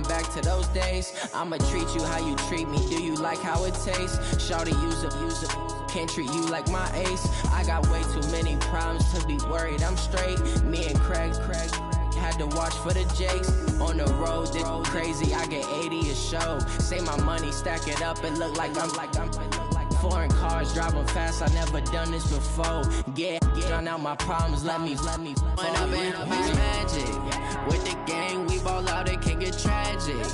going back to those days. I'ma treat you how you treat me. Do you like how it tastes? Shawty, use up. Can't treat you like my ace. I got way too many problems to be worried. I'm straight. Me and Craig had to watch for the Jakes. On the road, this crazy. I get 80 a show. Say my money, stack it up and look like I'm foreign cars driving fast. I never done this before. Get drown out my problems. Let me. When up in magic with the gang, we ball out. It can get tragic.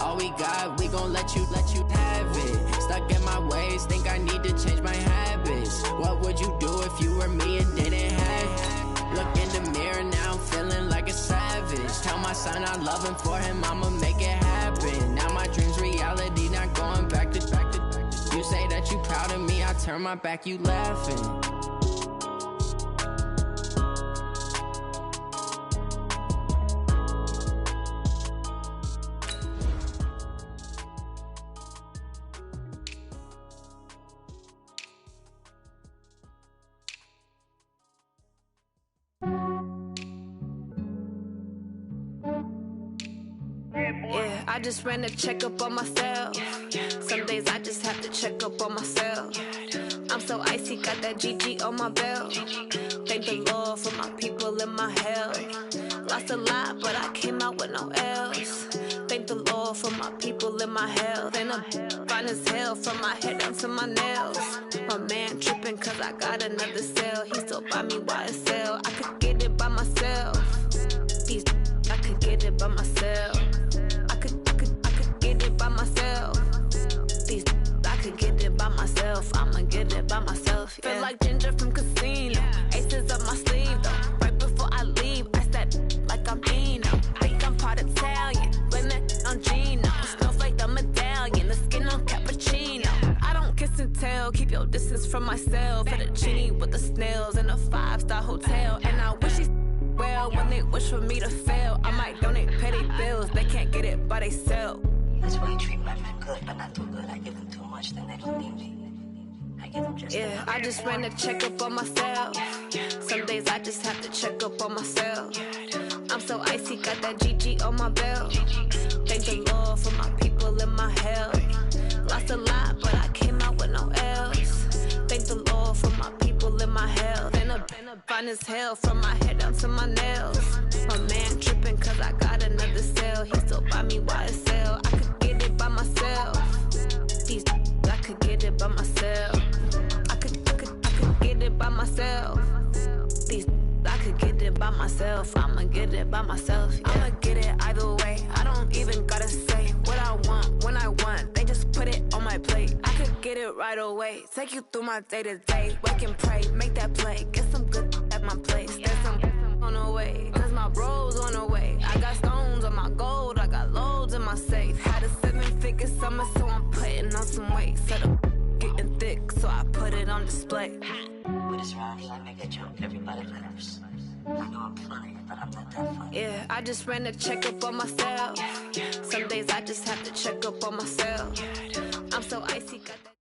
All we got, we gon' let you have it. Stuck in my ways, think I need to change my habits. What would you do if you were me and didn't have it? Look in the mirror now, I'm feeling like a savage. Tell my son I love him, for him I'ma make it happen. Now my dream's reality, not going back to. You say that you proud of me, I turn my back, you laughing. Yeah, I just ran a checkup on myself. Some days I just have to check up on myself. I'm so icy, got that GG on my belt. Thank the Lord for my people in my health. Lost a lot, but I came out with no L's. Thank the Lord for my people in my health. And I'm fine as hell from my head down to my nails. My man tripping cause I got another cell. He still buy me YSL. I could get it by myself. These I could get it by myself. I could get it by myself. These I could get it by myself. I'ma get it by myself. Yeah. Feel like Ginger from Casino. Aces up my sleeve though. Right before I leave, I step like I'm Eno. Think I'm part Italian. Blame that on Gino. Smells like the medallion. The skin on cappuccino. I don't kiss and tell. Keep your distance from myself. Fettuccine with the snails in a 5-star hotel. And I wish he's well when they wish for me to fail. I might donate petty bills. They can't get it by themselves. That's why you treat my men good, but not too good. I give them too much, then they don't need me. I give them just yeah, I just ran a checkup on myself. Some days I just have to check up on myself. I'm so icy, got that GG on my belt. Thank the Lord for my people in my health. Lost a lot, but I came out with no L's. Thank the Lord for my people in my health. Been a fine as hell from my head down to my nails. My man tripping cause I got another cell. He still buy me YSL. I could get it by myself. These I could get it by myself. I could get it by myself. These I could get it by myself. I'ma get it by myself. Yeah. I'ma get it either way. I don't even gotta say what I want when I want. They just put it on my plate. I could get it right away. Take you through my day to day. Wake and pray, make that play. Get some good at my place. There's some on the way, cause my bro's on the way. I got stones on my gold. I got loads in my safe. Had a 7-figure summer, so I'm putting on some weight. Set up getting thick, so I put it on display. With this round, I make a joke. Everybody laughs. I know I'm funny, but I'm not that funny. Yeah, I just ran a checkup on myself. Some days I just have to check up on myself. I'm so icy, got that.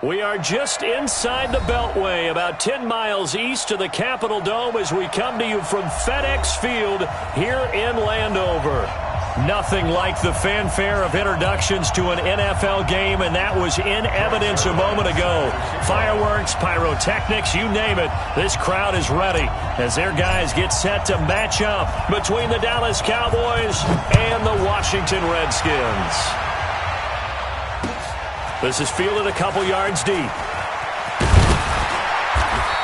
We are just inside the Beltway, about 10 miles east of the Capitol Dome as we come to you from FedEx Field here in Landover. Nothing like the fanfare of introductions to an NFL game, and that was in evidence a moment ago. Fireworks, pyrotechnics, you name it. This crowd is ready as their guys get set to match up between the Dallas Cowboys and the Washington Redskins. This is fielded a couple yards deep.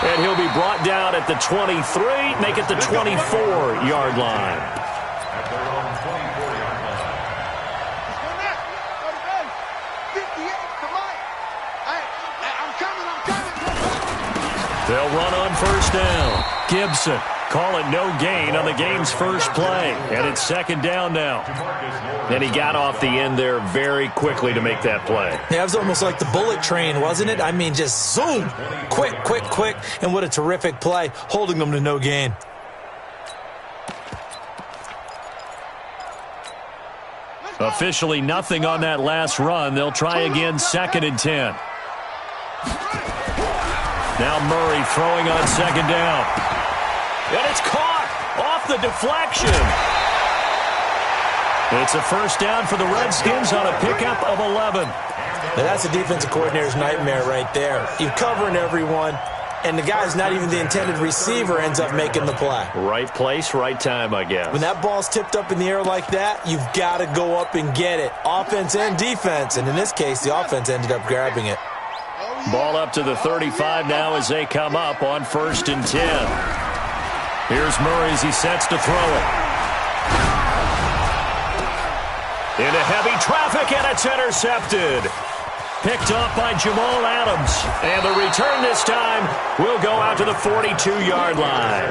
And he'll be brought down at the 23, make it the 24-yard line. They'll run on first down. Gibson call it no gain on the game's first play. And it's second down now. And he got off the end there very quickly to make that play. Yeah, it was almost like the bullet train, wasn't it? I mean, just zoom. Quick. And what a terrific play, holding them to no gain. Officially nothing on that last run. They'll try again, 2nd and 10. Now Murray throwing on second down. And it's caught off the deflection. It's a first down for the Redskins on a pickup of 11. Now that's a defensive coordinator's nightmare right there. You're covering everyone, and the guy's not even the intended receiver ends up making the play. Right place, right time, I guess. When that ball's tipped up in the air like that, you've got to go up and get it. Offense and defense, and in this case, the offense ended up grabbing it. Ball up to the 35 now as they come up on 1st and 10. Here's Murray as he sets to throw it. Into heavy traffic, and it's intercepted. Picked off by Jamal Adams. And the return this time will go out to the 42-yard line.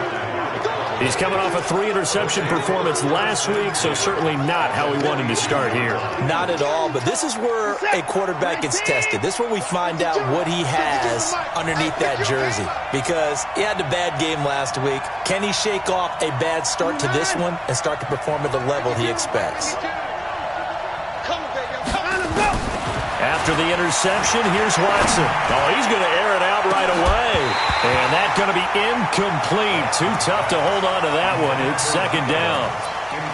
He's coming off a 3-interception performance last week, so certainly not how we wanted to start here. Not at all, but this is where a quarterback gets tested. This is where we find out what he has underneath that jersey. Because he had a bad game last week. Can he shake off a bad start to this one and start to perform at the level he expects? After the interception, here's Watson. Oh, he's going to air it out right away. And that's going to be incomplete. Too tough to hold on to that one. It's 2nd down.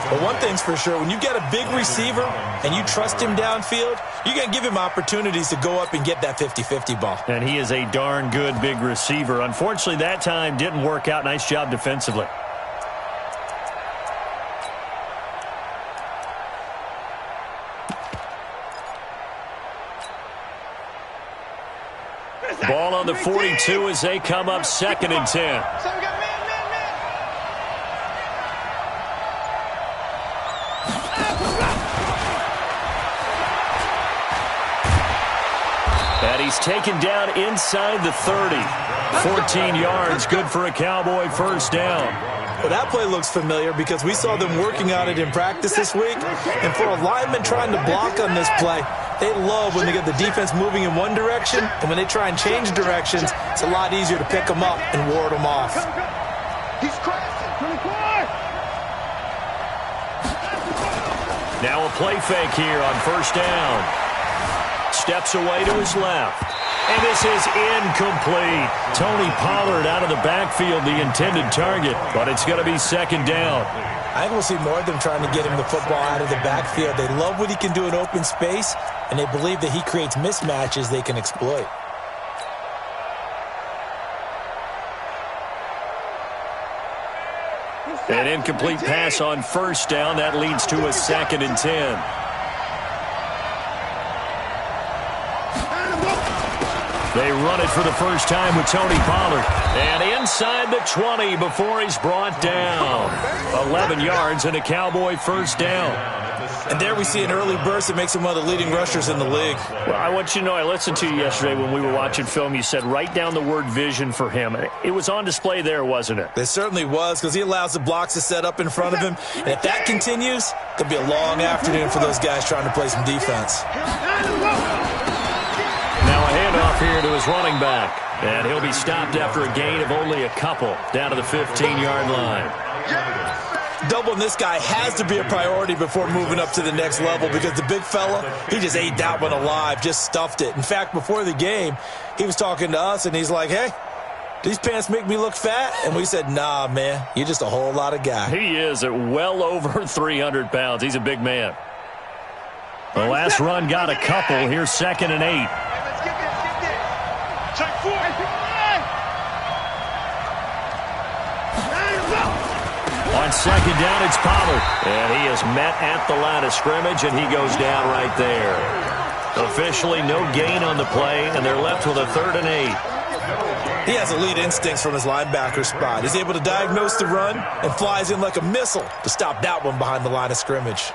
But one thing's for sure, when you get a big receiver and you trust him downfield, you're going to give him opportunities to go up and get that 50-50 ball. And he is a darn good big receiver. Unfortunately, that time didn't work out. Nice job defensively. Ball on the 42 as they come up 2nd and 10. And he's taken down inside the 30. 14 yards, good for a Cowboy first down. Well, that play looks familiar because we saw them working on it in practice this week. And for a lineman trying to block on this play, they love when they get the defense moving in one direction, and when they try and change directions, it's a lot easier to pick them up and ward them off. He's crashing. 24. Now a play fake here on 1st down. Steps away to his left. And this is incomplete. Tony Pollard out of the backfield, the intended target, but it's going to be 2nd down. I think we'll see more of them trying to get him the football out of the backfield. They love what he can do in open space, and they believe that he creates mismatches they can exploit. An incomplete pass on 1st down. That leads to a 2nd and 10. They run it for the first time with Tony Pollard. And inside the 20 before he's brought down. 11 yards and a Cowboy first down. And there we see an early burst that makes him one of the leading rushers in the league. Well, I want you to know, I listened to you yesterday when we were watching film. You said write down the word vision for him. It was on display there, wasn't it? It certainly was, because he allows the blocks to set up in front of him. And if that continues, it'll be a long afternoon for those guys trying to play some defense. Now a handoff here to his running back. And he'll be stopped after a gain of only a couple down to the 15-yard line. Doubling this guy has to be a priority before moving up to the next level, because the big fella, he just ate that one alive, just stuffed it. In fact, before the game, he was talking to us, and he's like, hey, these pants make me look fat? And we said, nah, man, you're just a whole lot of guy. He is at well over 300 pounds. He's a big man. The last run got a couple. Here's 2nd and 8. On 2nd down, it's Pollard. And he is met at the line of scrimmage, and he goes down right there. Officially no gain on the play, and they're left with a 3rd and 8. He has elite instincts from his linebacker spot. He's able to diagnose the run and flies in like a missile to stop that one behind the line of scrimmage.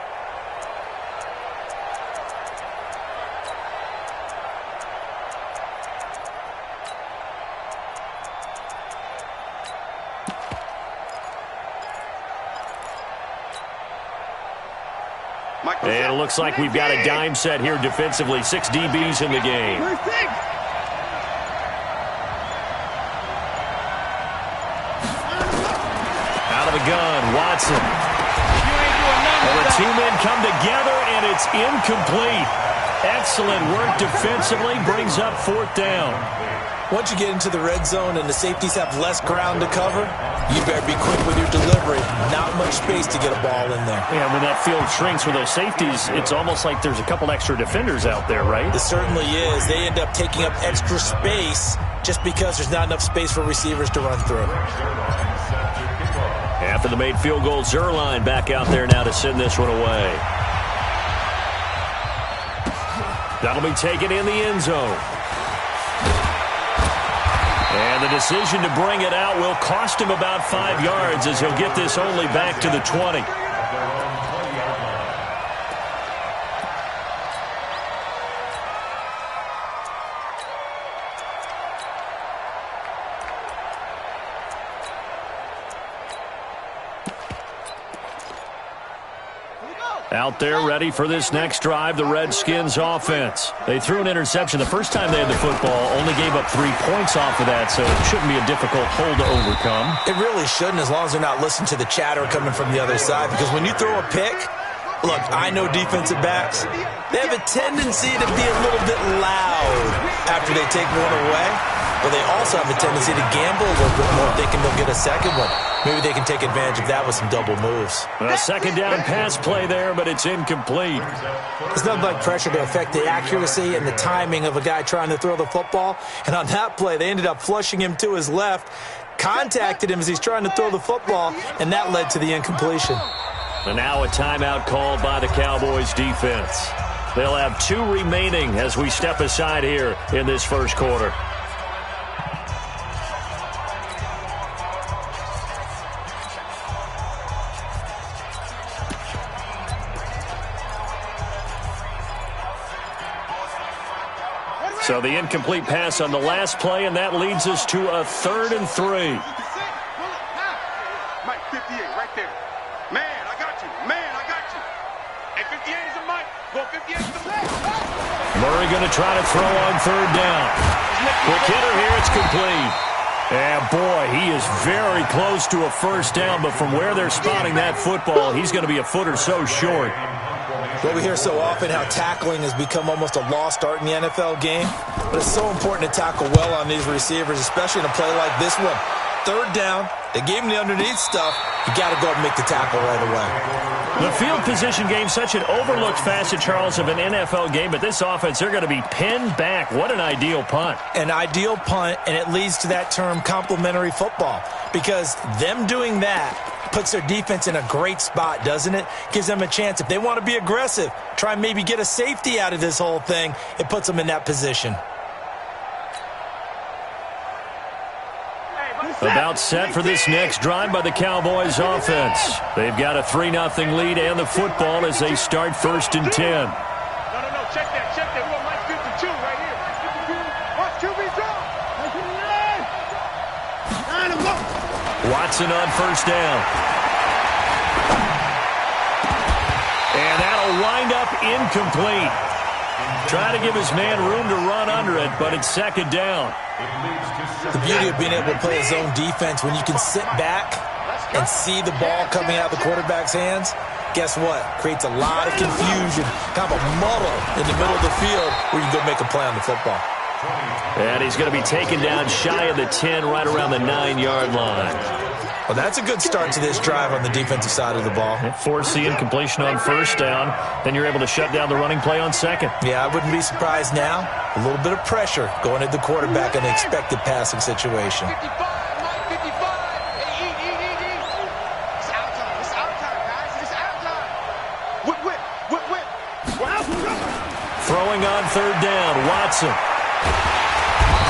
And it looks like we've got a dime set here defensively. 6 DBs in the game. Out of the gun, Watson. Well, the two men come together, and it's incomplete. Excellent work defensively. Brings up 4th down. Once you get into the red zone and the safeties have less ground to cover, you better be quick with your delivery. Not much space to get a ball in there. Yeah, when that field shrinks with those safeties, it's almost like there's a couple extra defenders out there, right? It certainly is. They end up taking up extra space just because there's not enough space for receivers to run through. After the made field goal, Zerline back out there now to send this one away. That'll be taken in the end zone. And the decision to bring it out will cost him about 5 yards as he'll get this only back to the 20. Out there ready for this next drive, the Redskins offense. They threw an interception the first time they had the football, only gave up 3 points off of that, so it shouldn't be a difficult hole to overcome. It really shouldn't, as long as they're not listening to the chatter coming from the other side, because when you throw a pick, look, I know defensive backs, they have a tendency to be a little bit loud after they take one away, but they also have a tendency to gamble a little bit more thinking they'll get a second one. Maybe they can take advantage of that with some double moves. A second down pass play there, but it's incomplete. It's nothing like pressure to affect the accuracy and the timing of a guy trying to throw the football. And on that play, they ended up flushing him to his left, contacted him as he's trying to throw the football, and that led to the incompletion. And now a timeout called by the Cowboys defense. They'll have 2 remaining as we step aside here in this first quarter. So the incomplete pass on the last play, and that leads us to a 3rd and 3. Mike, 58 right there. Man, I got you. Man, I got you. And 58 is a Mike. Go 58 is a Mike. Murray going to try to throw on 3rd down. Quick hitter here, it's complete. And boy, he is very close to a first down, but from where they're spotting that football, he's going to be a foot or so short. Well, we hear so often how tackling has become almost a lost art in the NFL game, but it's so important to tackle well on these receivers, especially in a play like this one. 3rd down, they gave him the underneath stuff. You got to go and make the tackle right away. The field position game, such an overlooked facet, Charles, of an NFL game, but this offense, they're going to be pinned back. What an ideal punt. An ideal punt, and it leads to that term complementary football, because them doing that puts their defense in a great spot, doesn't it? Gives them a chance. If they want to be aggressive, try and maybe get a safety out of this whole thing, it puts them in that position. About set for this next drive by the Cowboys offense. They've got a 3-0 lead and the football as they start 1st and 10. No, check that. We want Mike 52 right here. Watch QB drop. Watson on 1st down. And that'll wind up incomplete. Try to give his man room to run under it, but it's 2nd down. The beauty of being able to play a zone defense when you can sit back and see the ball coming out of the quarterback's hands, guess what? Creates a lot of confusion, kind of a muddle in the middle of the field where you can go make a play on the football. And he's going to be taken down shy of the 10, right around the 9-yard line. Well, that's a good start to this drive on the defensive side of the ball. Force the incompletion on 1st down. Then you're able to shut down the running play on 2nd. Yeah, I wouldn't be surprised now. A little bit of pressure going at the quarterback in an expected passing situation. 55, Mike 55. It's out time. It's out time, guys. It's out time. Whip. Throwing on 3rd down, Watson.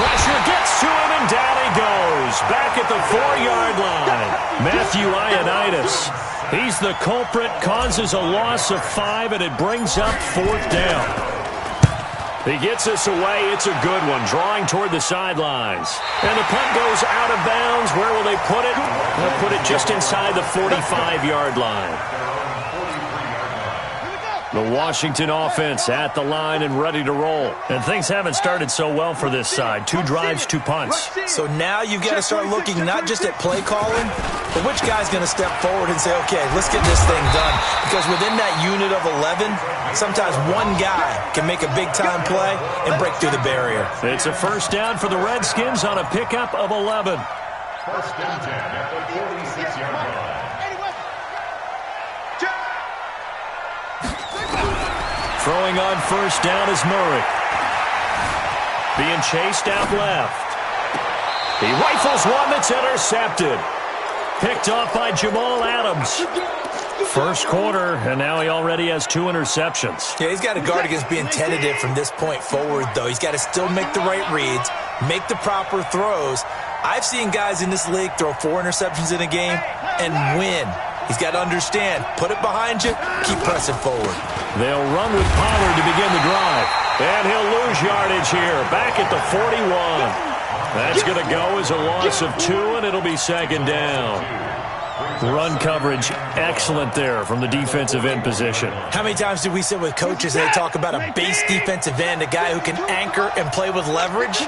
Pressure gets to him, and down he goes. Back at the 4-yard line. Matthew Ioannidis. He's the culprit, causes a loss of 5, and it brings up 4th down. He gets us away. It's a good one, drawing toward the sidelines. And the punt goes out of bounds. Where will they put it? They'll put it just inside the 45-yard line. The Washington offense at the line and ready to roll. And things haven't started so well for this side. 2 drives, 2 punts. So now you've got to start looking not just at play calling, but which guy's going to step forward and say, okay, let's get this thing done. Because within that unit of 11, sometimes one guy can make a big-time play and break through the barrier. It's a first down for the Redskins on a pickup of 11. First and 10 at the 46-yard line. Throwing on first down is Murray. Being chased out left. He rifles one that's intercepted. Picked off by Jamal Adams. First quarter, and now he already has 2 interceptions. Yeah, he's got to guard against being tentative from this point forward, though. He's got to still make the right reads, make the proper throws. I've seen guys in this league throw 4 interceptions in a game and win. He's got to understand, put it behind you, keep pressing forward. They'll run with Pollard to begin the drive. And he'll lose yardage here, back at the 41. That's going to go as a loss of 2, and it'll be second down. Run coverage, excellent there from the defensive end position. How many times do we sit with coaches and they talk about a base defensive end, a guy who can anchor and play with leverage?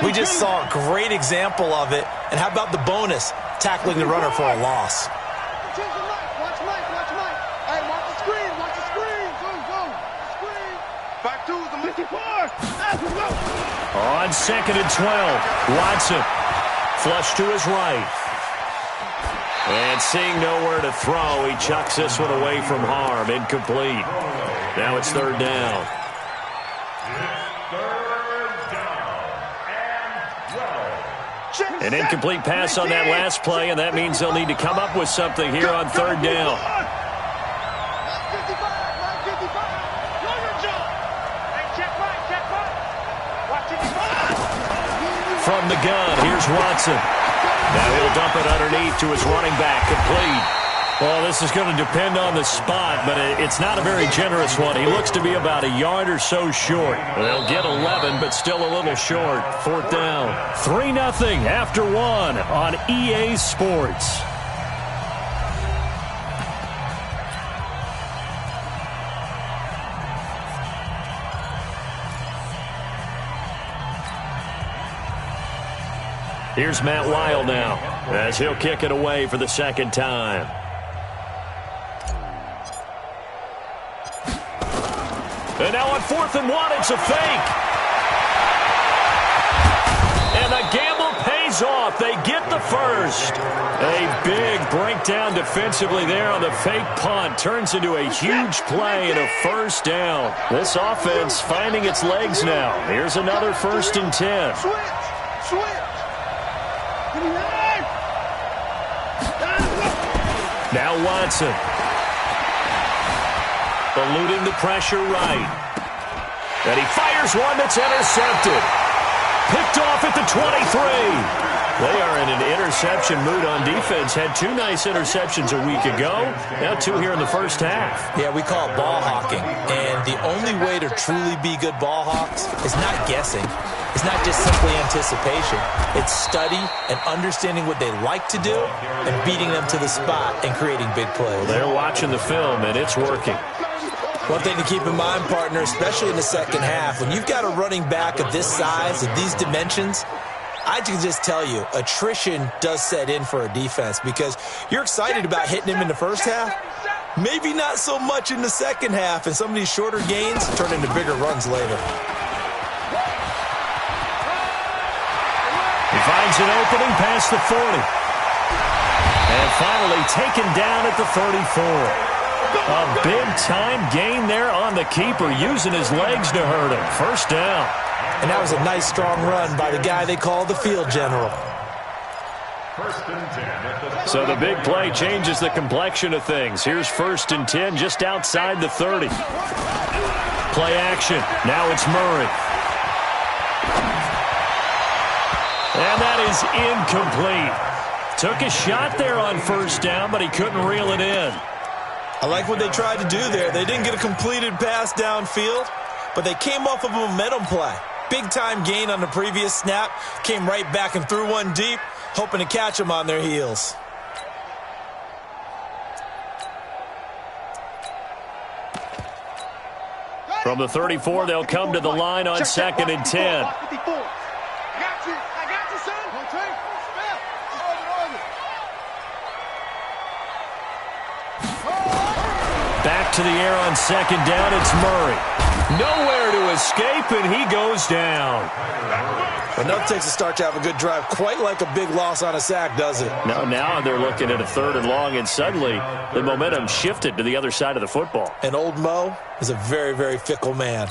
We just saw a great example of it. And how about the bonus, tackling the runner for a loss? On second and 12, Watson flush to his right. And seeing nowhere to throw, he chucks this one away from harm. Incomplete. Now it's third down. An incomplete pass on that last play, and that means they'll need to come up with something here on third down. From the gun, here's Watson. Now he'll dump it underneath to his running back, complete. Well, this is going to depend on the spot, but it's not a very generous one. He looks to be about a yard or so short. They'll get 11, but still a little short. Fourth down. 3-0 after 1 on EA Sports. Here's Matt Weil now, as he'll kick it away for the second time. And now on 4th and 1, it's a fake. And the gamble pays off. They get the first. A big breakdown defensively there on the fake punt. Turns into a huge play and a first down. This offense finding its legs now. Here's another 1st and 10. Now Watson. Eluding the pressure right. And he fires one that's intercepted. Picked off at the 23. They are in an interception mood on defense. Had 2 nice interceptions a week ago. Now 2 here in the first half. Yeah, we call it ball hawking. And the only way to truly be good ball hawks is not guessing. It's not just simply anticipation. It's study and understanding what they like to do and beating them to the spot and creating big plays. They're watching the film, and it's working. One thing to keep in mind, partner, especially in the second half, when you've got a running back of this size and these dimensions, I can just tell you, attrition does set in for a defense because you're excited about hitting him in the first half. Maybe not so much in the second half, and some of these shorter gains turn into bigger runs later. He finds an opening past the 40. And finally taken down at the 34. A big-time gain there on the keeper, using his legs to hurt him. First down. And that was a nice, strong run by the guy they call the field general. So the big play changes the complexion of things. Here's 1st and 10 just outside the 30. Play action. Now it's Murray. And that is incomplete. Took a shot there on first down, but he couldn't reel it in. I like what they tried to do there. They didn't get a completed pass downfield, but they came off of a momentum play. Big-time gain on the previous snap. Came right back and threw one deep, hoping to catch them on their heels. From the 34, they'll come to the line on 2nd and 10. Back to the air on 2nd down. It's Murray. Nowhere to escape, and he goes down. Enough takes a start to have a good drive. Quite like a big loss on a sack, does it? No, now they're looking at a 3rd and long, and suddenly the momentum shifted to the other side of the football. And old Mo is a very, very fickle man.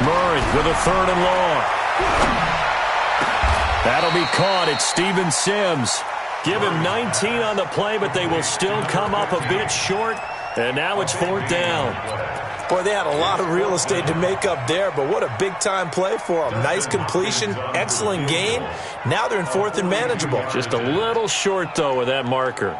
Murray with a 3rd and long. That'll be caught. It's Steven Sims. Give him 19 on the play, but they will still come up a bit short. And now it's 4th down. Boy, they had a lot of real estate to make up there, but what a big-time play for them. Nice completion, excellent gain. Now they're in 4th and manageable. Just a little short, though, with that marker.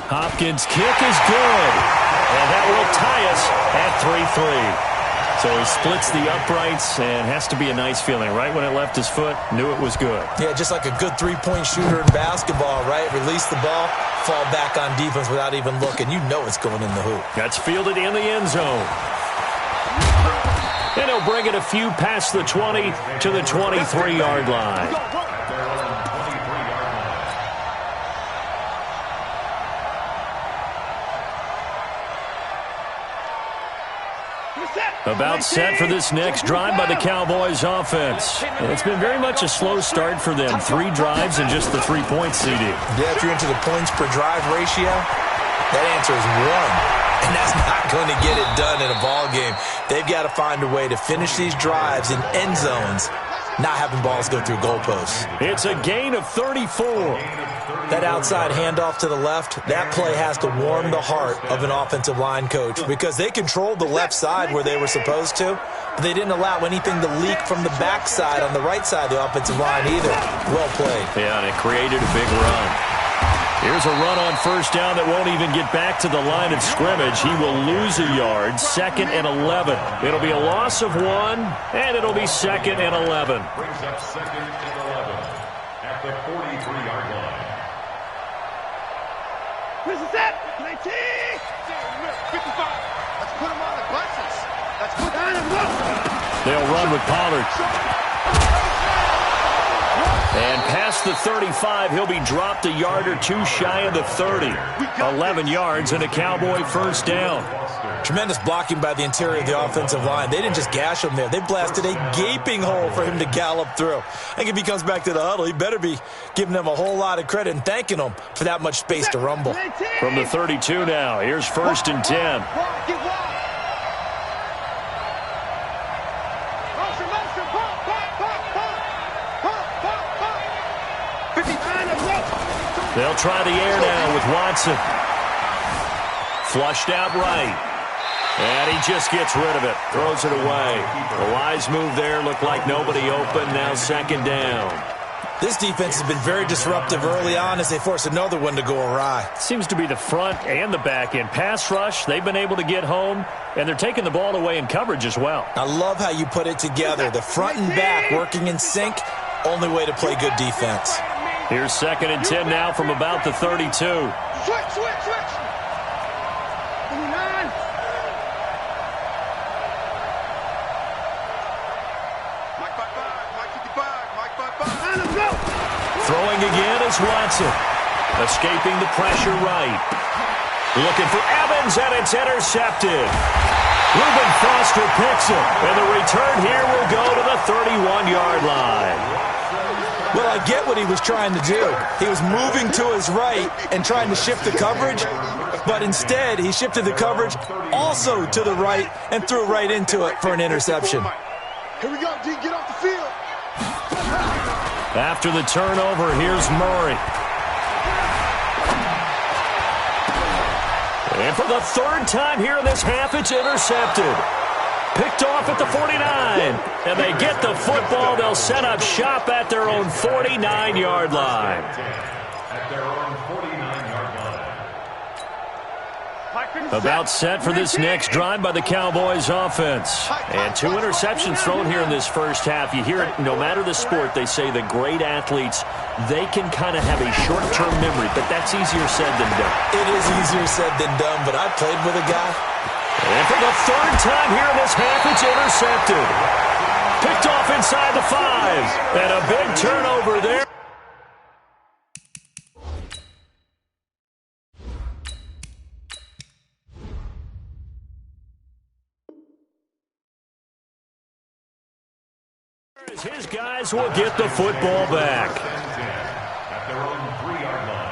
Hopkins' kick is good. And that will tie us at 3-3. So he splits the uprights and has to be a nice feeling. Right when it left his foot, knew it was good. Yeah, just like a good three-point shooter in basketball, right? Release the ball, fall back on defense without even looking. You know it's going in the hoop. That's fielded in the end zone. And he'll bring it a few past the 20 to the 23-yard line. About set for this next drive by the Cowboys offense. It's been very much a slow start for them. 3 drives and just the 3-point CD. Yeah, if you're into the points per drive ratio, that answer is 1. And that's not going to get it done in a ball game. They've got to find a way to finish these drives in end zones, not having balls go through goalposts. It's a gain of 34. That outside handoff to the left, that play has to warm the heart of an offensive line coach because they controlled the left side where they were supposed to, but they didn't allow anything to leak from the backside on the right side of the offensive line either. Well played. Yeah, and it created a big run. Here's a run on 1st down that won't even get back to the line of scrimmage. He will lose a yard. 2nd and 11. It'll be a loss of 1, and it'll be 2nd and 11. Brings up 2nd and 11 at the 43-yard line. This is it. 19. 55. Let's put him on the buses. Let's put on him. They'll run with Pollard. And past the 35, he'll be dropped a yard or 2 shy of the 30. 11 yards and a Cowboy 1st down. Tremendous blocking by the interior of the offensive line. They didn't just gash him there. They blasted a gaping hole for him to gallop through. I think if he comes back to the huddle, he better be giving them a whole lot of credit and thanking them for that much space to rumble. From the 32 now, here's 1st and 10. They'll try the air now with Watson. Flushed out right. And he just gets rid of it. Throws it away. A wise move there. Looked like nobody open. Now 2nd down. This defense has been very disruptive early on as they force another one to go awry. Seems to be the front and the back end. Pass rush, they've been able to get home, and they're taking the ball away in coverage as well. I love how you put it together. The front and back working in sync. Only way to play good defense. Here's 2nd and 10 now from about the 32. Switch. 29. Mike 55. Mike 55. Throwing again is Watson. Escaping the pressure right. Looking for Evans, and it's intercepted. Reuben Foster picks it, and the return here will go to the 31-yard line. Well, I get what he was trying to do. He was moving to his right and trying to shift the coverage, but instead he shifted the coverage also to the right and threw right into it for an interception. Here we go, D. Get off the field. After the turnover, here's Murray. And for the third time here in this half, it's intercepted. Picked off at the 49. And they get the football. They'll set up shop at their own 49-yard line. At their own 49-yard line. About set for this next drive by the Cowboys offense. And 2 interceptions thrown here in this first half. You hear it, no matter the sport, they say the great athletes, they can kind of have a short-term memory, but that's easier said than done. It is easier said than done, but I played with a guy. And for the third time here in this half, it's intercepted. Picked off inside the 5. And a big turnover there. His guys will get the football back. At their own 3-yard line.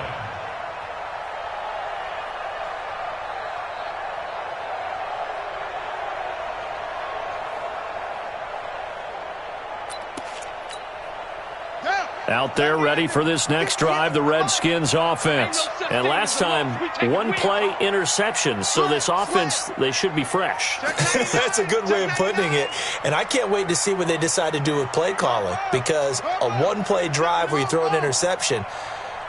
Out there ready for this next drive, the Redskins offense. And last time, 1-play interception. So this offense, they should be fresh. That's a good way of putting it. And I can't wait to see what they decide to do with play calling, because a 1-play drive where you throw an interception,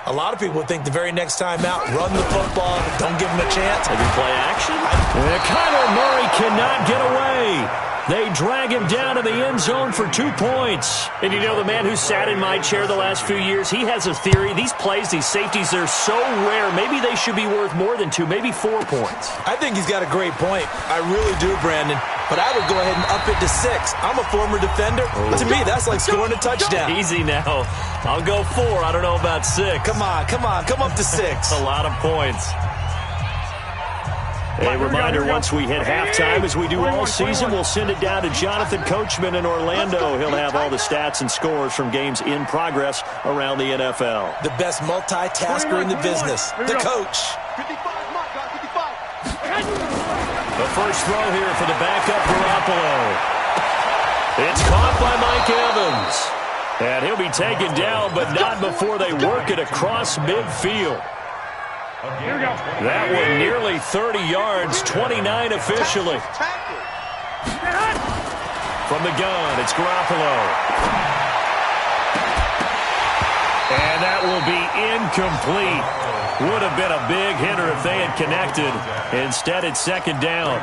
a lot of people think the very next time out, run the football, don't give them a chance. Maybe play action? Kyler Murray cannot get away. They drag him down to the end zone for 2 points. And you know, the man who sat in my chair the last few years, he has a theory. These plays, these safeties, they're so rare. Maybe they should be worth more than 2, maybe 4 points. I think he's got a great point. I really do, Brandon. But I would go ahead and up it to 6. I'm a former defender. To me, that's like scoring a touchdown. Easy now. I'll go 4. I don't know about 6. Come on. Come up to 6. A lot of points. A reminder, once we hit halftime, as we do all season, we'll send it down to Jonathan Coachman in Orlando. He'll have all the stats and scores from games in progress around the NFL. The best multitasker in the business, the coach. The first throw here for the backup Garoppolo. It's caught by Mike Evans. And he'll be taken down, but not before they work it across midfield. That one nearly 30 yards, 29 officially. From the gun, it's Garoppolo. And that will be incomplete. Would have been a big hitter if they had connected. Instead, it's second down.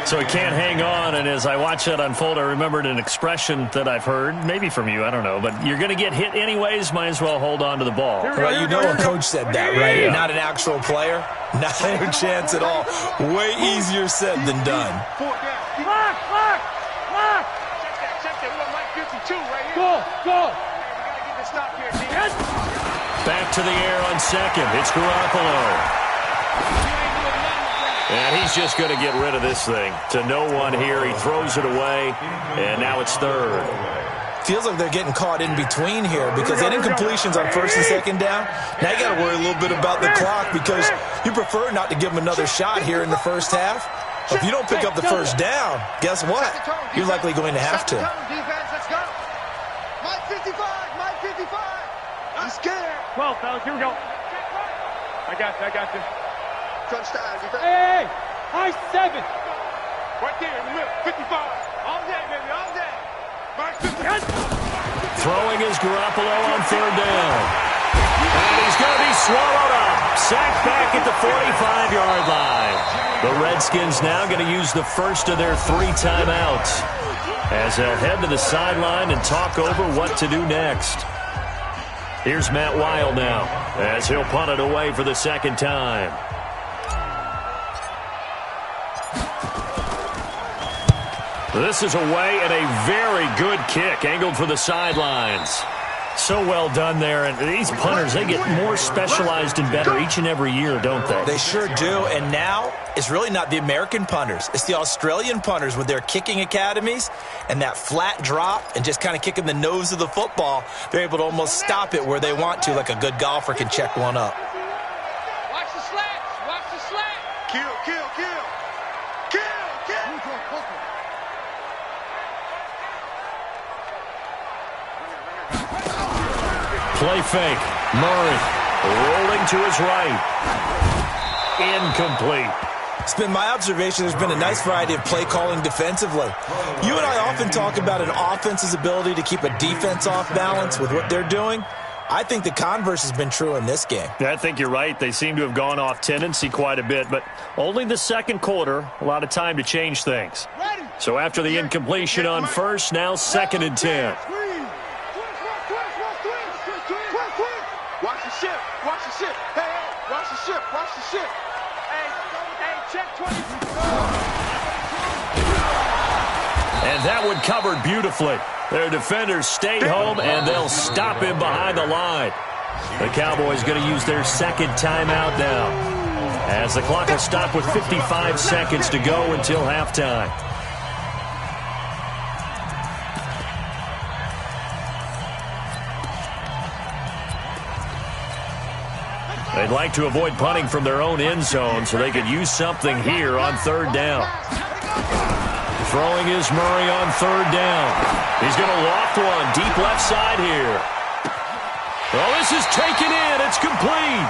So he can't hang on, and as I watch that unfold, I remembered an expression that I've heard, maybe from you, I don't know, but you're going to get hit anyways, might as well hold on to the ball. Well, you know a coach said that, right? Yeah. Not an actual player. Not a chance at all. Way easier said than done. Go. Back to the air on second. It's Garoppolo. And he's just going to get rid of this thing. To no one here. He throws it away. And now it's third. Feels like they're getting caught in between here because they did incompletions on first and second down. Now you got to worry a little bit about the clock because you prefer not to give them another shot here in the first half. If you don't pick up the first down, guess what? You're likely going to have to. Mike 55. I'm scared. 12, fellas, here we go. I got you. Touchdown. Hey, high 7. Right there in the middle. 55. All day, baby, all day. Mike 55. Throwing is Garoppolo on third down. And he's going to be swallowed up. Sacked back at the 45-yard line. The Redskins now going to use the first of their 3 timeouts as they'll head to the sideline and talk over what to do next. Here's Matt Weil now as he'll punt it away for the second time. This is away and a very good kick angled for the sidelines. So well done there. And these punters, they get more specialized and better each and every year, don't they? They sure do. And now it's really not the American punters. It's the Australian punters with their kicking academies and that flat drop and just kind of kicking the nose of the football. They're able to almost stop it where they want to, like a good golfer can check one up. Watch the slats. Watch the slat. Kill. Play fake. Murray rolling to his right. incomplete. It's been my observation there's been a nice variety of play calling defensively. You and I often talk about an offense's ability to keep a defense off balance with what they're doing. I think the converse has been true in this game. I think you're right. They seem to have gone off tendency quite a bit, but only the second quarter, a lot of time to change things. So after the incompletion on first, now 2nd and 10. Watch the ship. Watch the ship. Hey, watch the ship. Watch the ship. Hey, check 20. And that one covered beautifully. Their defenders stayed home, and they'll stop him behind the line. The Cowboys going to use their second timeout now, as the clock will stop with 55 seconds to go until halftime. They'd like to avoid punting from their own end zone so they could use something here on 3rd down. Throwing is Murray on 3rd down. He's going to loft one deep left side here. Oh, this is taken in. It's complete.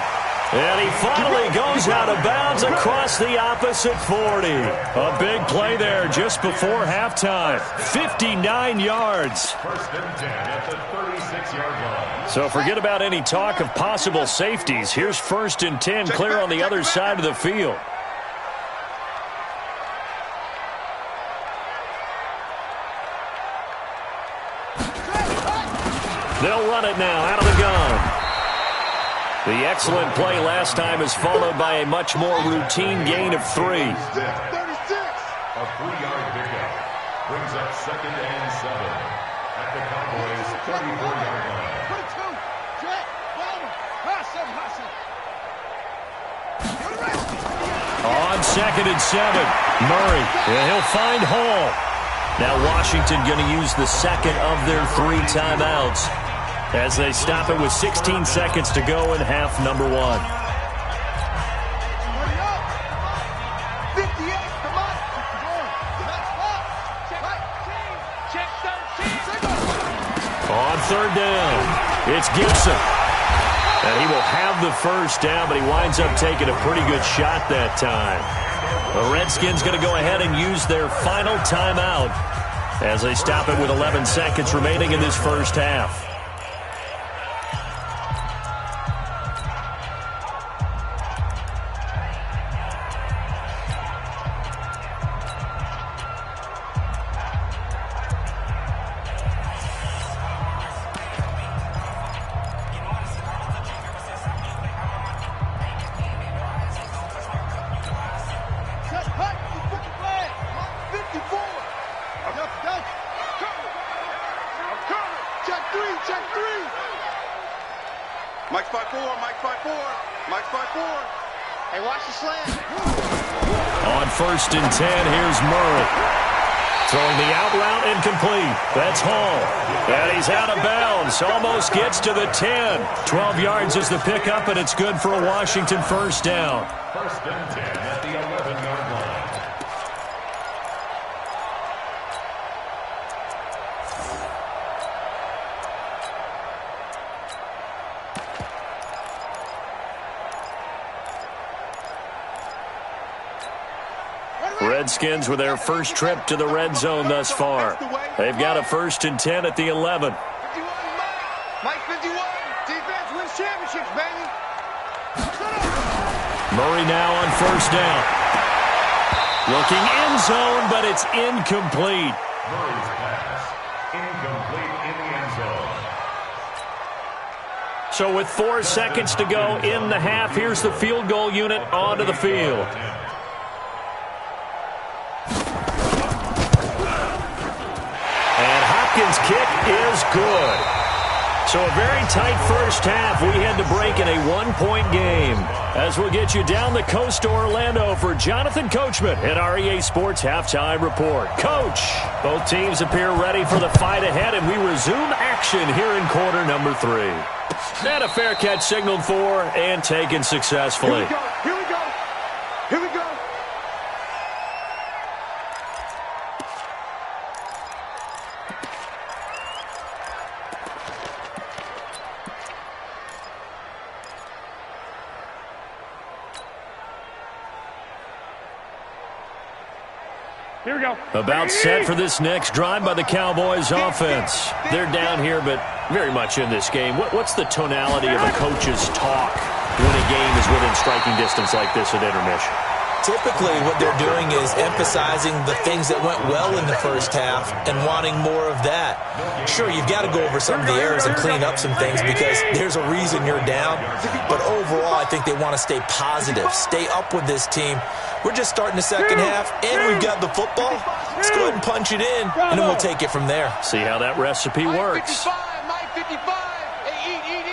And he finally goes out of bounds across the opposite 40. A big play there just before halftime. 59 yards. 1st and 10 at the 36-yard line. So forget about any talk of possible safeties. Here's 1st and 10 clear on the other side of the field. They'll run it now out of the gun. The excellent play last time is followed by a much more routine gain of 3. 36. A 3-yard pickup brings up 2nd and 7 at the Cowboys' 34-yard line. On 2nd and 7, Murray, and he'll find Hall. Now Washington going to use the second of their 3 timeouts as they stop it with 16 seconds to go in half number 1. On 3rd down, it's Gibson. And he will have the 1st down, but he winds up taking a pretty good shot that time. The Redskins going to go ahead and use their final timeout as they stop it with 11 seconds remaining in this first half. Mike's 5-4, Mike's 5-4, Mike's 5-4. Hey, watch the slant. On 1st and 10, here's Murray. Throwing the out route incomplete. That's Hall. And he's out of bounds. Almost gets to the 10. 12 yards is the pickup, and it's good for a Washington 1st down. 1st and 10 at the 11-yard line. Redskins with their first trip to the red zone thus far. They've got a 1st and 10 at the 11. Mike 51. Defense wins championships, baby. Murray now on 1st down. Looking end zone, but it's incomplete. Murray's pass incomplete in the end zone. So with 4 seconds to go in the half, here's the field goal unit onto the field. Hopkins' kick is good. So a very tight first half. We had to break in a 1-point game. As we'll get you down the coast to Orlando for Jonathan Coachman at our EA Sports Halftime Report. Coach, both teams appear ready for the fight ahead, and we resume action here in quarter number 3. And a fair catch signaled for and taken successfully. Here we go. Here we go. Here we go. About set for this next drive by the Cowboys offense. They're down here, but very much in this game. What's the tonality of a coach's talk when a game is within striking distance like this at intermission? Typically, what they're doing is emphasizing the things that went well in the first half and wanting more of that. Sure, you've got to go over some of the errors and clean up some things because there's a reason you're down. But overall, I think they want to stay positive, stay up with this team. We're just starting the second half, and we've got the football. Let's go ahead and punch it in, and then we'll take it from there. See how that recipe works. Mike 55. Hey, eat.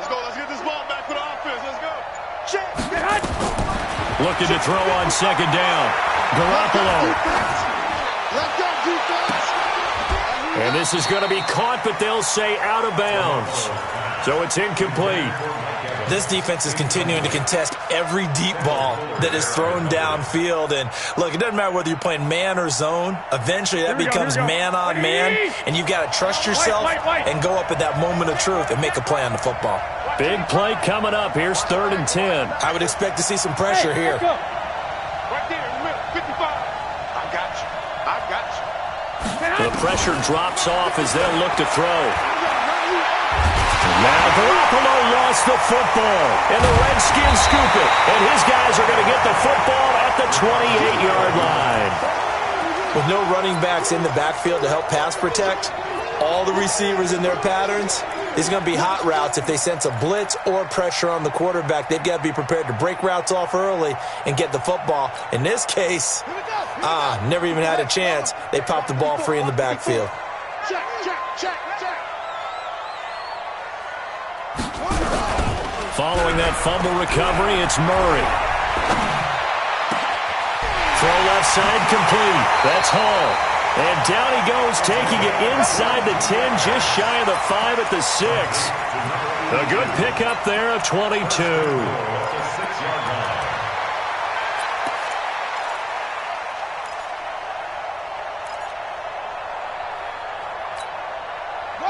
Let's get this ball back for the offense. Let's go. Check. Looking to throw on second down. Garoppolo. Let's go, defense. And this is going to be caught, but they'll say out of bounds. So it's incomplete. This defense is continuing to contest every deep ball that is thrown downfield. And, look, it doesn't matter whether you're playing man or zone. Eventually, that becomes man-on-man, and you've got to trust yourself and go up at that moment of truth and make a play on the football. Big play coming up. Here's 3rd and 10. I would expect to see some pressure here. Right there in the middle, 55. I got you. The pressure drops off as they'll look to throw. Now Garoppolo lost the football, and the Redskins scoop it. And his guys are going to get the football at the 28-yard line. With no running backs in the backfield to help pass protect, all the receivers in their patterns, these are going to be hot routes. If they sense a blitz or pressure on the quarterback, they've got to be prepared to break routes off early and get the football. In this case, never even had a chance. They popped the ball free in the backfield. Check. Following that fumble recovery, it's Murray. Throw left side complete. That's Hall. And down he goes, taking it inside the 10, just shy of the 5 at the 6. A good pickup there of 22.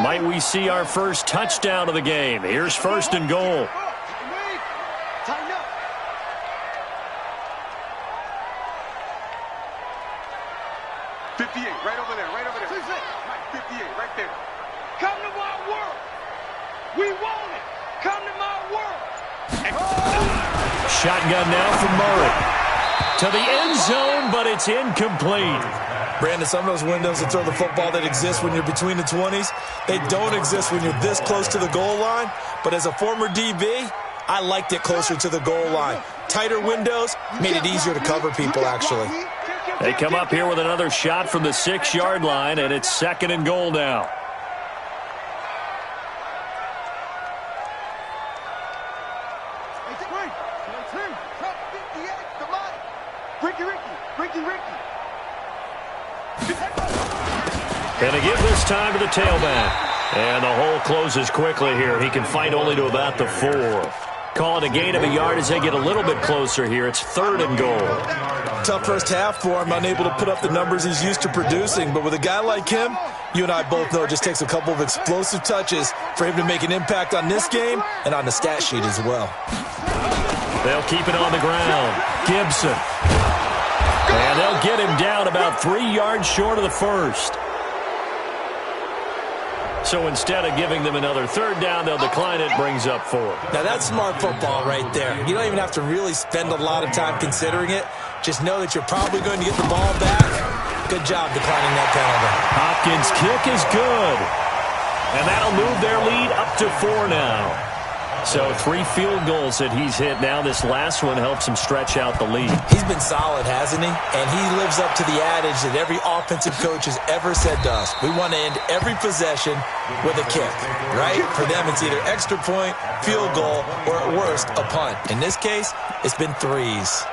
Might we see our first touchdown of the game? Here's 1st and goal. Tighten up. Right over there. Mike, 58, right there. Come to my world. We want it. Come to my world. Shotgun now from Murray. To the end zone, but it's incomplete. Brandon, some of those windows to throw the football that exist when you're between the 20s, they don't exist when you're this close to the goal line. But as a former DB, I liked it closer to the goal line. Tighter windows made it easier to cover people, actually. They come up here with another shot from the 6-yard line, and it's 2nd and goal now. And they give this time to the tailback. And the hole closes quickly here. He can fight only to about the 4. Call it a gain of a yard as they get a little bit closer here. It's 3rd and goal. Tough first half for him, unable to put up the numbers he's used to producing. But with a guy like him, you and I both know it just takes a couple of explosive touches for him to make an impact on this game and on the stat sheet as well. They'll keep it on the ground. Gibson. And they'll get him down about 3 yards short of the 1st. So instead of giving them another 3rd down, they'll decline it, brings up 4. Now that's smart football right there. You don't even have to really spend a lot of time considering it. Just know that you're probably going to get the ball back. Good job declining that penalty. Hopkins' kick is good. And that'll move their lead up to 4 now. So 3 field goals that he's hit now. This last one helps him stretch out the lead. He's been solid, hasn't he? And he lives up to the adage that every offensive coach has ever said to us. We want to end every possession with a kick, right? For them, it's either extra point, field goal, or at worst, a punt. In this case, it's been 3s.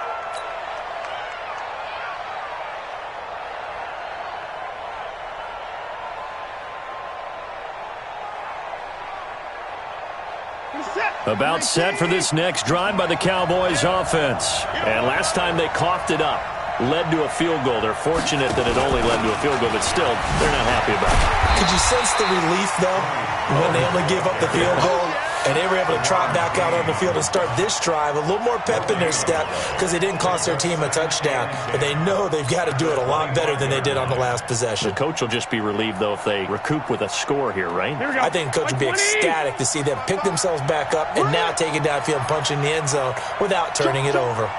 About set for this next drive by the Cowboys offense. And last time they coughed it up, led to a field goal. They're fortunate that it only led to a field goal, but still, they're not happy about it. Could you sense the relief, though, when they only gave up the field goal? And they were able to trot back out on the field and start this drive. A little more pep in their step because they didn't cost their team a touchdown. But they know they've got to do it a lot better than they did on the last possession. The coach will just be relieved, though, if they recoup with a score here, right? I think the coach would be ecstatic to see them pick themselves back up and now take it downfield and punch in the end zone without turning it over.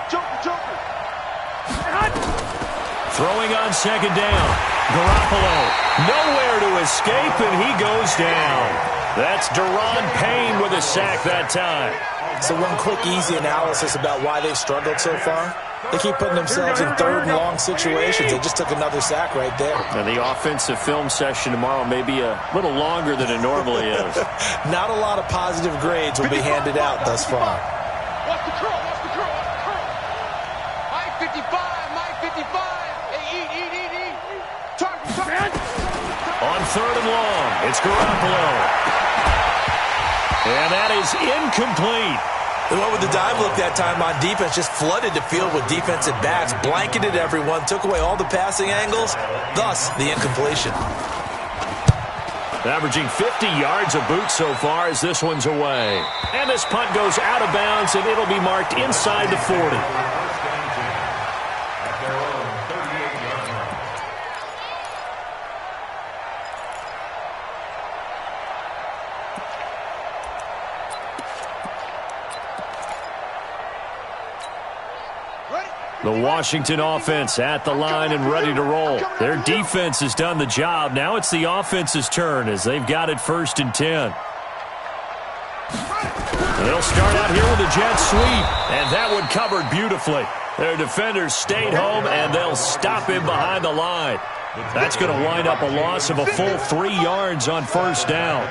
Throwing on second down. Garoppolo nowhere to escape, and he goes down. That's Deron Payne with a sack that time. So one quick, easy analysis about why they've struggled so far. They keep putting themselves in third and long situations. They just took another sack right there. And the offensive film session tomorrow may be a little longer than it normally is. Not a lot of positive grades will be handed out thus far. Watch the curl, watch the curl, watch the curl. Mike 55, Mike 55. Hey, eat. Target. On third and long, it's Garoppolo. And that is incomplete. The one with the dive look that time on defense just flooded the field with defensive backs, blanketed everyone, took away all the passing angles, thus the incompletion. Averaging 50 yards a boot so far as this one's away. And this punt goes out of bounds, and it'll be marked inside the 40. The Washington offense at the line and ready to roll. Their defense has done the job. Now it's the offense's turn as they've got it 1st and 10. They'll start out here with a jet sweep, and that one covered beautifully. Their defenders stayed home, and they'll stop him behind the line. That's going to wind up a loss of a full 3 yards on 1st down.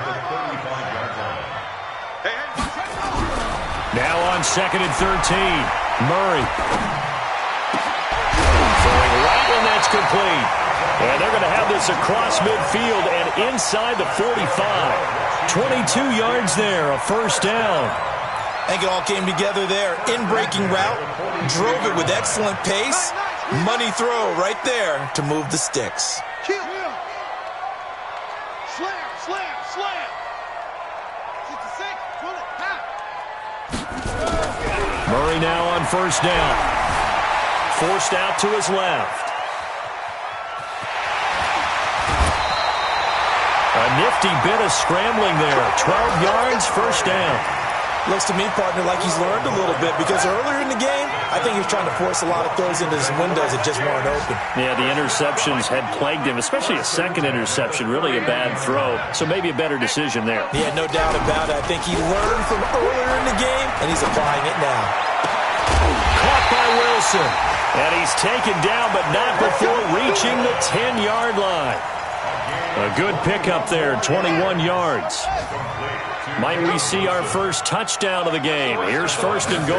Now on 2nd and 13, Murray. Right, and that's complete. And they're going to have this across midfield and inside the 45. 22 yards there, a 1st down. I think it all came together there. In-breaking route, drove it with excellent pace. Money throw right there to move the sticks. Slam. 66, pull it, pass. Murray now on 1st down. Forced out to his left. A nifty bit of scrambling there. 12 yards, 1st down. Looks to me, partner, like he's learned a little bit because earlier in the game, I think he was trying to force a lot of throws into some windows that just weren't open. Yeah, the interceptions had plagued him, especially a second interception, really a bad throw. So maybe a better decision there. Yeah, no doubt about it. I think he learned from earlier in the game, and he's applying it now. Caught by Wilson. And he's taken down, but not before reaching the 10-yard line. A good pickup there, 21 yards. Might we see our first touchdown of the game? Here's 1st and goal.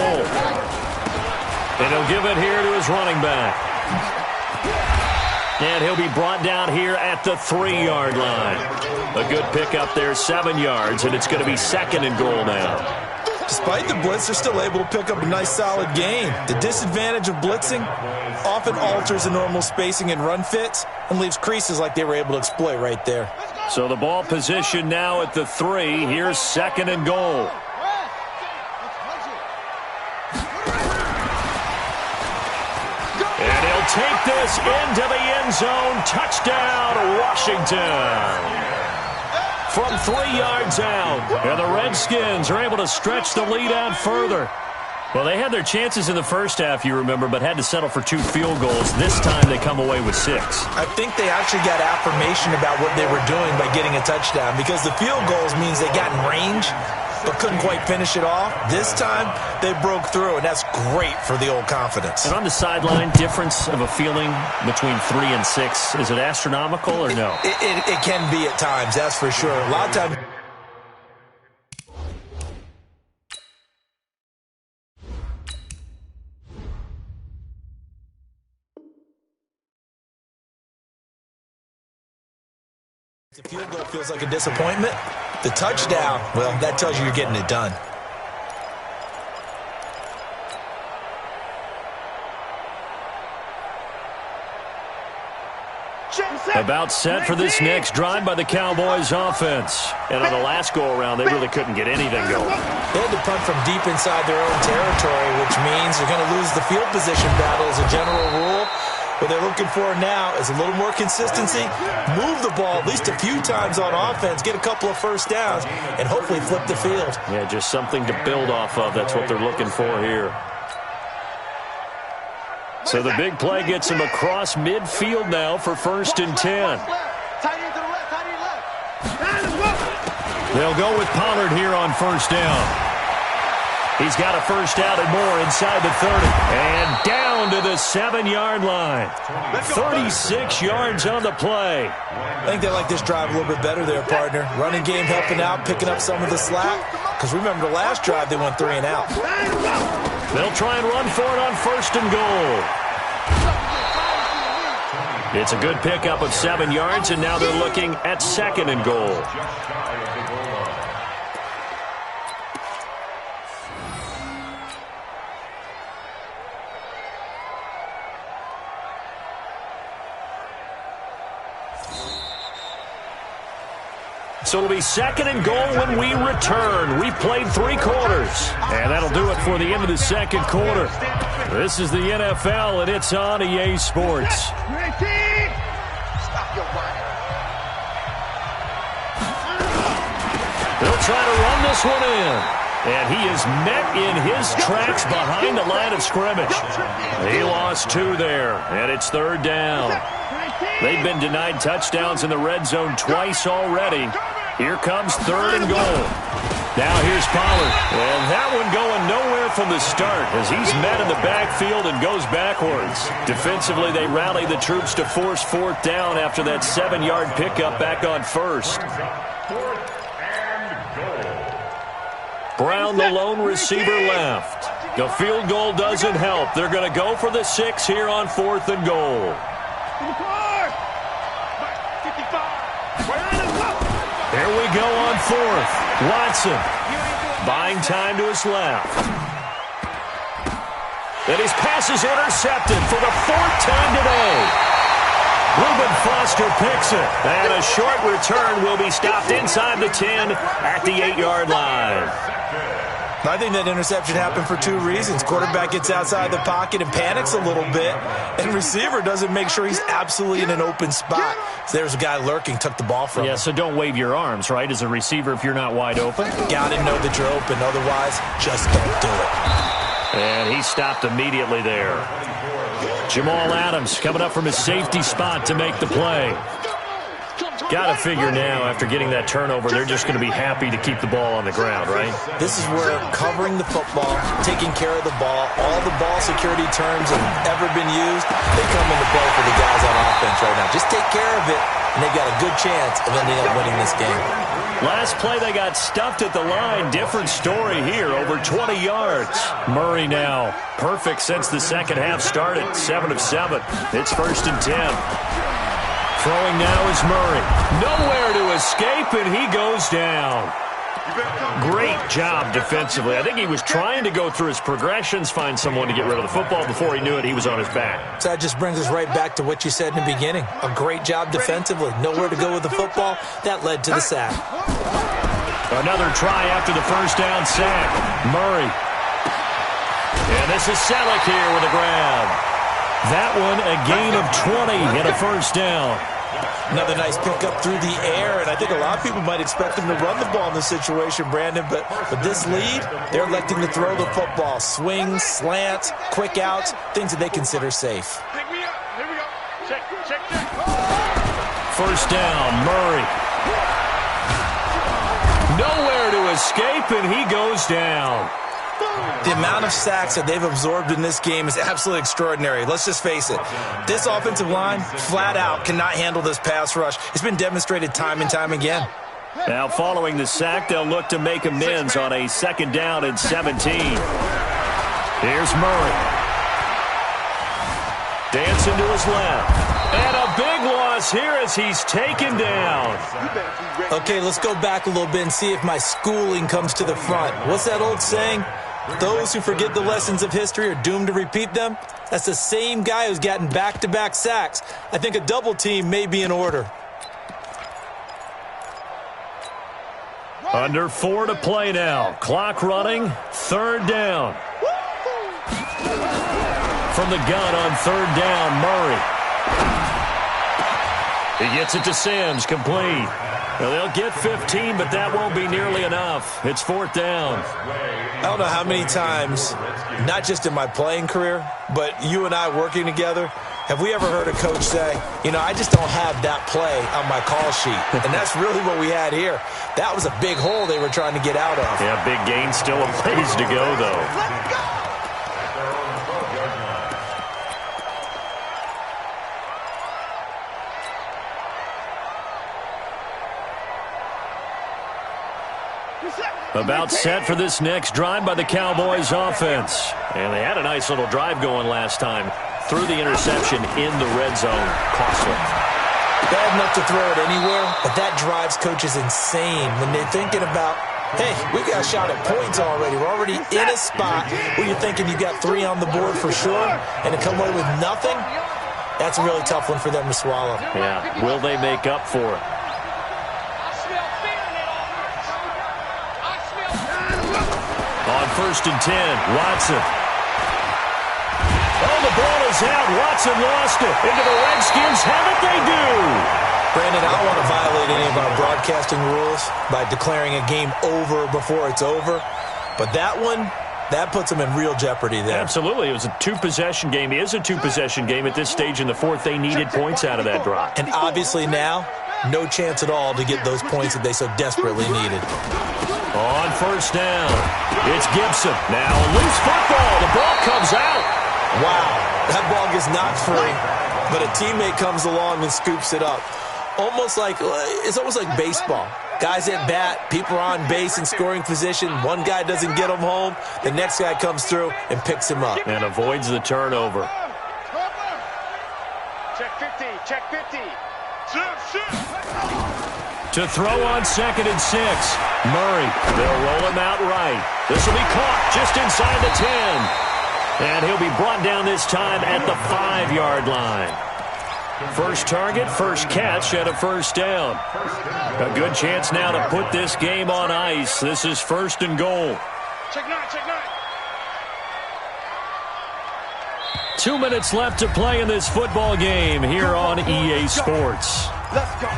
And he'll give it here to his running back. And he'll be brought down here at the 3-yard line. A good pickup there, 7 yards, and it's going to be 2nd and goal now. Despite the blitz, they're still able to pick up a nice, solid gain. The disadvantage of blitzing often alters the normal spacing and run fits and leaves creases like they were able to exploit right there. So the ball position now at the 3. Here's 2nd and goal. And he'll take this into the end zone. Touchdown, Washington. From 3 yards out. And the Redskins are able to stretch the lead out further. Well, they had their chances in the first half, you remember, but had to settle for 2 field goals. This time they come away with 6. I think they actually got affirmation about what they were doing by getting a touchdown because the field goals means they got in range but couldn't quite finish it off. This time they broke through, and that's great for the old confidence. And on the sideline, difference of a feeling between 3 and 6, is it astronomical or no? It can be at times, that's for sure. A lot of times. The field goal feels like a disappointment. The touchdown, well, that tells you you're getting it done. About set for this next drive by the Cowboys offense. And on the last go-around, they really couldn't get anything going. They had to punt from deep inside their own territory, which means they're going to lose the field position battle as a general rule. What they're looking for now is a little more consistency, move the ball at least a few times on offense, get a couple of first downs, and hopefully flip the field. Yeah, just something to build off of. That's what they're looking for here. So the big play gets him across midfield now for 1st and 10. They'll go with Pollard here on 1st down. He's got a first down and more inside the 30. And down to the 7-yard line. 36 yards on the play. I think they like this drive a little bit better there, partner. Running game helping out, picking up some of the slack. Because remember the last drive, they went 3 and out. They'll try and run for it on 1st and goal. It's a good pickup of 7 yards, and now they're looking at 2nd and goal. So it'll be 2nd and goal when we return. We played 3 quarters. And that'll do it for the end of the 2nd quarter. This is the NFL, and it's on EA Sports. They'll try to run this one in. And he is met in his tracks behind the line of scrimmage. He lost 2 there, and it's 3rd down. They've been denied touchdowns in the red zone twice already. Here comes 3rd and goal. Now here's Pollard. And that one going nowhere from the start as he's met in the backfield and goes backwards. Defensively, they rally the troops to force 4th down after that 7-yard pickup back on 1st. Brown, the lone receiver, left. The field goal doesn't help. They're going to go for the 6 here on 4th and goal. Here we go on 4th. Watson buying time to his left. And his pass is intercepted for the 4th time today. Reuben Foster picks it. And a short return will be stopped inside the 10 at the 8-yard line. I think that interception happened for 2 reasons. Quarterback gets outside the pocket and panics a little bit, and receiver doesn't make sure he's absolutely in an open spot. So there's a guy lurking, took the ball from him. Yeah, so don't wave your arms, right, as a receiver if you're not wide open? Got to know that you're open. Otherwise, just don't do it. And he stopped immediately there. Jamal Adams coming up from his safety spot to make the play. Got to figure now, after getting that turnover, they're just going to be happy to keep the ball on the ground, right? This is where covering the football, taking care of the ball, all the ball security terms that have ever been used, they come into play for the guys on offense right now. Just take care of it, and they've got a good chance of ending up winning this game. Last play, they got stuffed at the line. Different story here, over 20 yards. Murray now, perfect since the second half started, 7 of 7. It's 1st and 10. Throwing now is Murray. Nowhere to escape, and he goes down. Great job defensively. I think he was trying to go through his progressions, find someone to get rid of the football. Before he knew it, he was on his back. So that just brings us right back to what you said in the beginning. A great job defensively. Nowhere to go with the football. That led to the sack. Another try after the first down sack. Murray. And this is Selleck here with a grab. That one, a gain of 20 and a first down. Another nice pickup through the air, and I think a lot of people might expect him to run the ball in this situation, Brandon, but with this lead, they're electing to throw the football. Swings, slants, quick outs, things that they consider safe. Pick me up. Here we go. Check. First down, Murray. Nowhere to escape, and he goes down. The amount of sacks that they've absorbed in this game is absolutely extraordinary. Let's just face it. This offensive line, flat out, cannot handle this pass rush. It's been demonstrated time and time again. Now, following the sack, they'll look to make amends on a 2nd down and 17. Here's Murray. Dancing to his left. And a big loss here as he's taken down. Okay, let's go back a little bit and see if my schooling comes to the front. What's that old saying? Those who forget the lessons of history are doomed to repeat them. That's the same guy who's gotten back-to-back sacks. I think a double team may be in order. Under 4 to play now. Clock running. 3rd down. From the gun on 3rd down, Murray. He gets it to Sims, complete. Well, they'll get 15, but that won't be nearly enough. It's 4th down. I don't know how many times, not just in my playing career, but you and I working together, have we ever heard a coach say, I just don't have that play on my call sheet. And that's really what we had here. That was a big hole they were trying to get out of. Yeah, big gain, still a ways to go, though. Let's go! About set for this next drive by the Cowboys offense. And they had a nice little drive going last time. Threw the interception in the red zone. Costly. Bad enough to throw it anywhere, but that drives coaches insane when they're thinking about, hey, we got a shot at points already. We're already in a spot where you're thinking you got 3 on the board for sure, and to come away with nothing, that's a really tough one for them to swallow. Yeah, will they make up for it? On 1st and 10, Watson. Oh, the ball is out. Watson lost it. Into the Redskins have it, they do. Brandon, I don't want to violate any of our broadcasting rules by declaring a game over before it's over, but that one, that puts them in real jeopardy there. Absolutely. It was a 2-possession game. It is a 2-possession game at this stage in the 4th. They needed points out of that drive. And obviously now, no chance at all to get those points that they so desperately needed. On 1st down, it's Gibson. Now a loose football. The ball comes out. Wow, that ball gets knocked free, but a teammate comes along and scoops it up. It's almost like baseball. Guys at bat, people are on base in scoring position. One guy doesn't get him home. The next guy comes through and picks him up. And avoids the turnover. Check 50, check 50. To throw on 2nd and 6. Murray, they'll roll him out right. This will be caught just inside the 10. And he'll be brought down this time at the 5-yard line. First target, first catch at a 1st down. A good chance now to put this game on ice. This is 1st and goal. Check 9, check 9. 2 minutes left to play in this football game here on EA Sports. Let's go.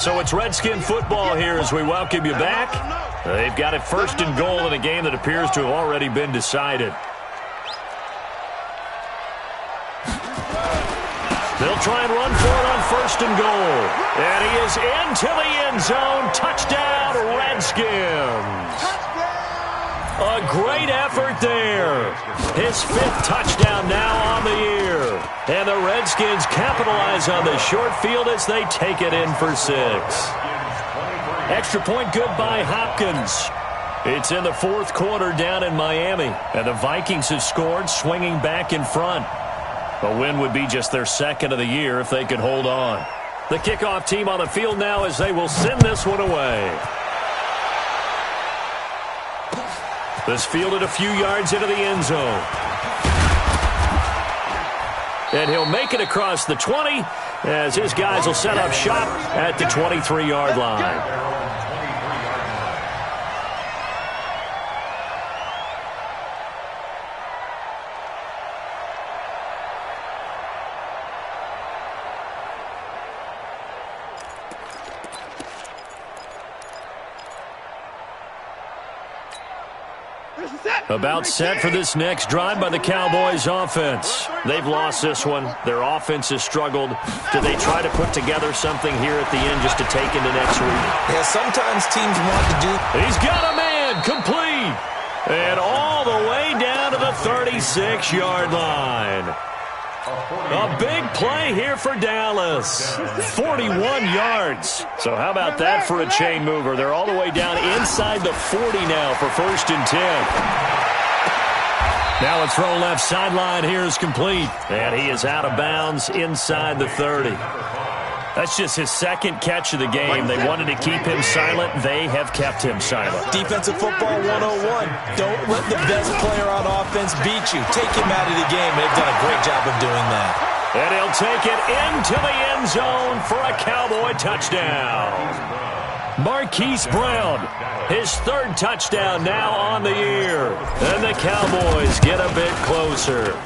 So it's Redskin football here as we welcome you back. They've got it 1st and goal in a game that appears to have already been decided. They'll try and run for it on 1st and goal. And he is into the end zone. Touchdown, Redskins. A great effort there. His 5th touchdown now on the year. And the Redskins capitalize on the short field as they take it in for 6. Extra point good by Hopkins. It's in the 4th quarter down in Miami. And the Vikings have scored, swinging back in front. A win would be just their 2nd of the year if they could hold on. The kickoff team on the field now as they will send this one away. This fielded a few yards into the end zone. And he'll make it across the 20 as his guys will set up shop at the 23-yard line. About set for this next drive by the Cowboys offense. They've lost this one. Their offense has struggled. Do they try to put together something here at the end just to take into next week? Yeah, sometimes teams want to do. He's got a man, complete. And all the way down to the 36-yard line. A big play here for Dallas. 41 yards. So how about that for a chain mover? They're all the way down inside the 40 now for 1st and 10. Now a throw left sideline here is complete. And he is out of bounds inside the 30. That's just his second catch of the game. They wanted to keep him silent. They have kept him silent. Defensive football 101. Don't let the best player on offense beat you. Take him out of the game, and they've done a great job of doing that. And he'll take it into the end zone for a Cowboy touchdown. Marquise Brown, his third touchdown now on the year. And the Cowboys get a bit closer.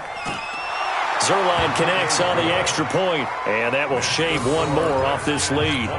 Zuerlein connects on the extra point, and that will shave one more off this lead.